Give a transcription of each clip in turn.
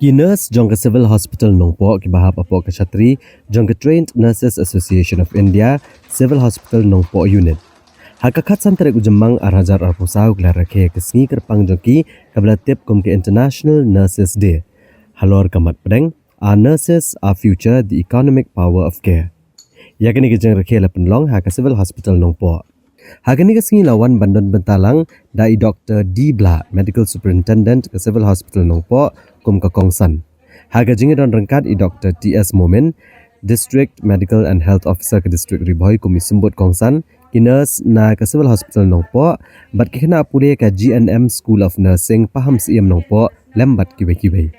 Ki nurse jong ke Civil Hospital Nongpoh ki bahap apok ke Chatri jong ke Trained Nurses Association of India Civil Hospital Nongpoh Unit. Hakakat santarik ujemang arhajar arposau gelar Rakhe ke sngi kyrpang jong ki kabla tip kum ke International Nurses Day. Halor kamat pedeng, our nurses are future, the economic power of care. Yakni ke jeng Rakhe la penlong ha ke Civil Hospital Nongpoh. Hagani ke sngi lawan bandon bentalang dai Dr. D. Bla, Medical Superintendent ke Civil Hospital Nongpoh, kum ke Kongsan. Haga jingi don rengkat i Dr. T.S. Momin, District Medical and Health Officer ke District Riboy kumi sembut Kongsan, ki nurse na ke Civil Hospital Nongpoh, bat ke kena apure ke GNM School of Nursing paham siam Nongpoh, lembat kiwe-kiwe.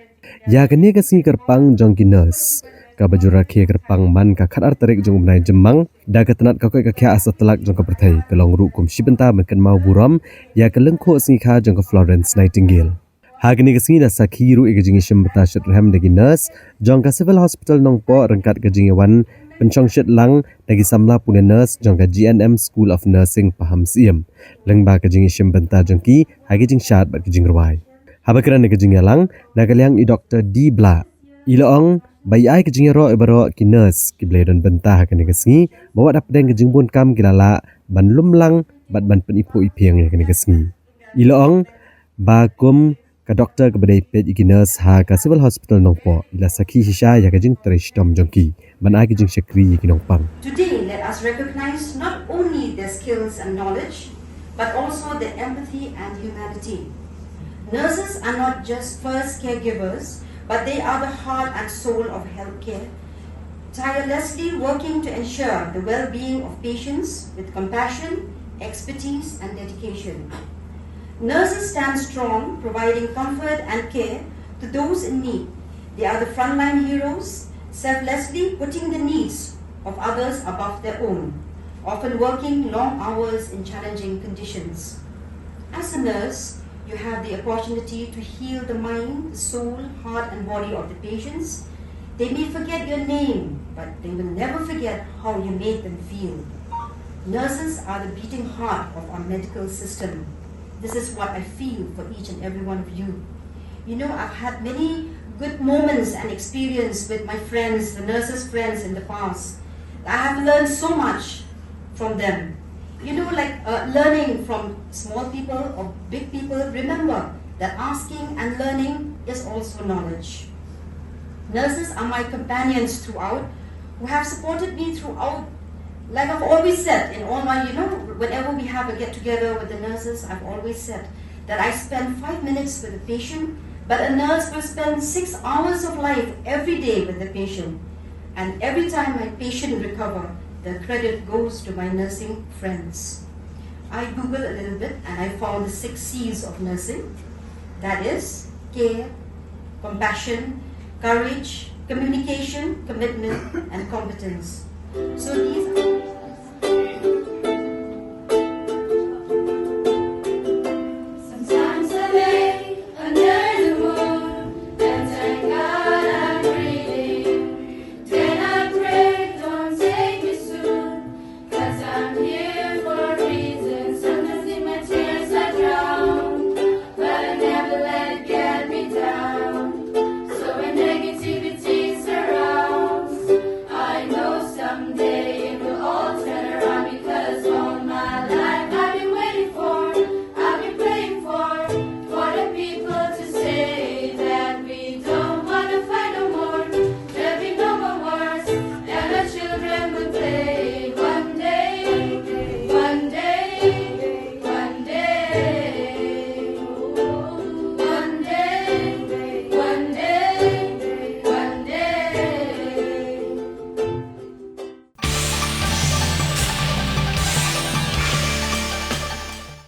Ya kini ke sngi kyrpang jong ki nurse. Ka baju Rakhe kyrpang man ka khat artarik jong benai jemang da ka tenat ka koi ka kya asa telak jong ka perthai ka long ru kum shibenta menken mau buram ya ka lengkho sngi kha jong ka Florence Nightingale hagni ka sngi da sakhi ru e jingi shimbeta shit rem de nurse jong ka Civil Hospital Nongpoh rengkat ka jingi wan penchong shit lang dagi samla pune nurse jong ka GNM School of Nursing paham siam lengba ka jingi shimbenta jong ki hagi jing shat ba ki jing rwai habakran ka jingi lang da ka liang i Dr. D. Bla ilaong bayi ai kejing ro ibaro ki nurse ki bledon bentah kani kesngi bawa Hapdeng kejing bun kam kilala ban lumlang bat ban penipu ipiang ya kani kesngi ilaong ba kum ka doktor ke badai pet ki nurse ha ka Civil Hospital Nongpoh ila sakhi hisha ya kejing trish tom jongki ban ai kejing jingshakri ki nongpang. Today let us recognize not only their skills and knowledge but also their empathy and humanity. Nurses are not just first caregivers, but they are the heart and soul of healthcare, tirelessly working to ensure the well-being of patients with compassion, expertise and dedication. Nurses stand strong, providing comfort and care to those in need. They are the frontline heroes, selflessly putting the needs of others above their own, often working long hours in challenging conditions. As a nurse, you have the opportunity to heal the mind, the soul, heart and body of the patients. They may forget your name, but they will never forget how you made them feel. Nurses are the beating heart of our medical system. This is what I feel for each and every one of you. You know, I've had many good moments and experience with my friends, the nurses' friends in the past. I have learned so much from them. You know, like learning from small people or big people, remember that asking and learning is also knowledge. Nurses are my companions throughout, who have supported me throughout. Like I've always said, in all my, whenever we have a get-together with the nurses, I've always said that I spend 5 minutes with a patient, but a nurse will spend 6 hours of life every day with the patient. And every time my patient recovers, the credit goes to my nursing friends. I googled a little bit and I found the 6 C's of nursing. That is care, compassion, courage, communication, commitment, and competence. So these are